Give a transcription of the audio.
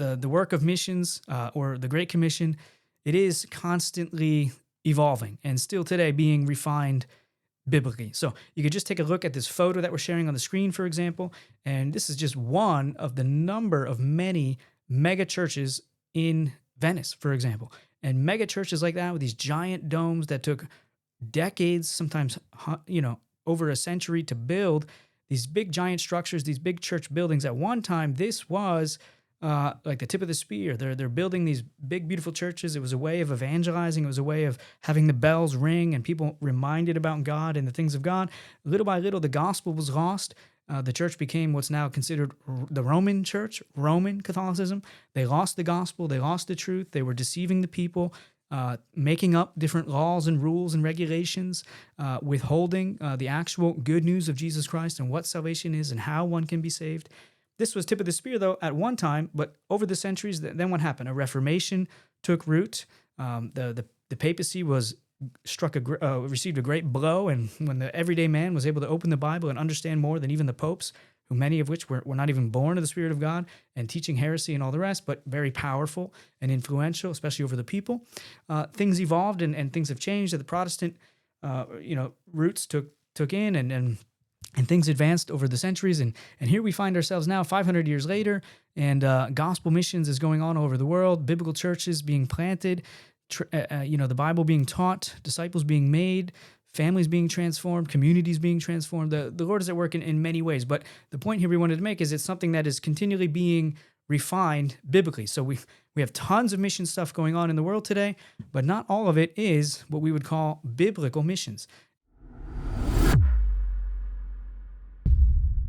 the work of missions or the Great Commission, it is constantly evolving and still today being refined biblically. So you could just take a look at this photo that we're sharing on the screen, for example, and this is just one of the number of many mega churches in Venice, for example. And mega churches like that with these giant domes that took decades, sometimes over a century to build, these big giant structures, these big church buildings. At one time, this was like the tip of the spear. They're building these big, beautiful churches. It was a way of evangelizing. It was a way of having the bells ring and people reminded about God and the things of God. Little by little, the gospel was lost. The church became what's now considered the Roman church, Roman Catholicism. They lost the gospel. They lost the truth. They were deceiving the people, making up different laws and rules and regulations, withholding the actual good news of Jesus Christ and what salvation is and how one can be saved. This was tip of the spear, though, at one time, but over the centuries, then what happened? A Reformation took root. The papacy was received a great blow, and when the everyday man was able to open the Bible and understand more than even the popes, who many of which were not even born of the Spirit of God and teaching heresy and all the rest, but very powerful and influential, especially over the people, things evolved and things have changed. That the Protestant, roots took in and things advanced over the centuries, and here we find ourselves now 500 years later, and gospel missions is going on all over the world, biblical churches being planted, the Bible being taught, disciples being made, families being transformed, communities being transformed. The Lord is at work in many ways, but the point here we wanted to make is it's something that is continually being refined biblically. So we have tons of mission stuff going on in the world today, but not all of it is what we would call biblical missions.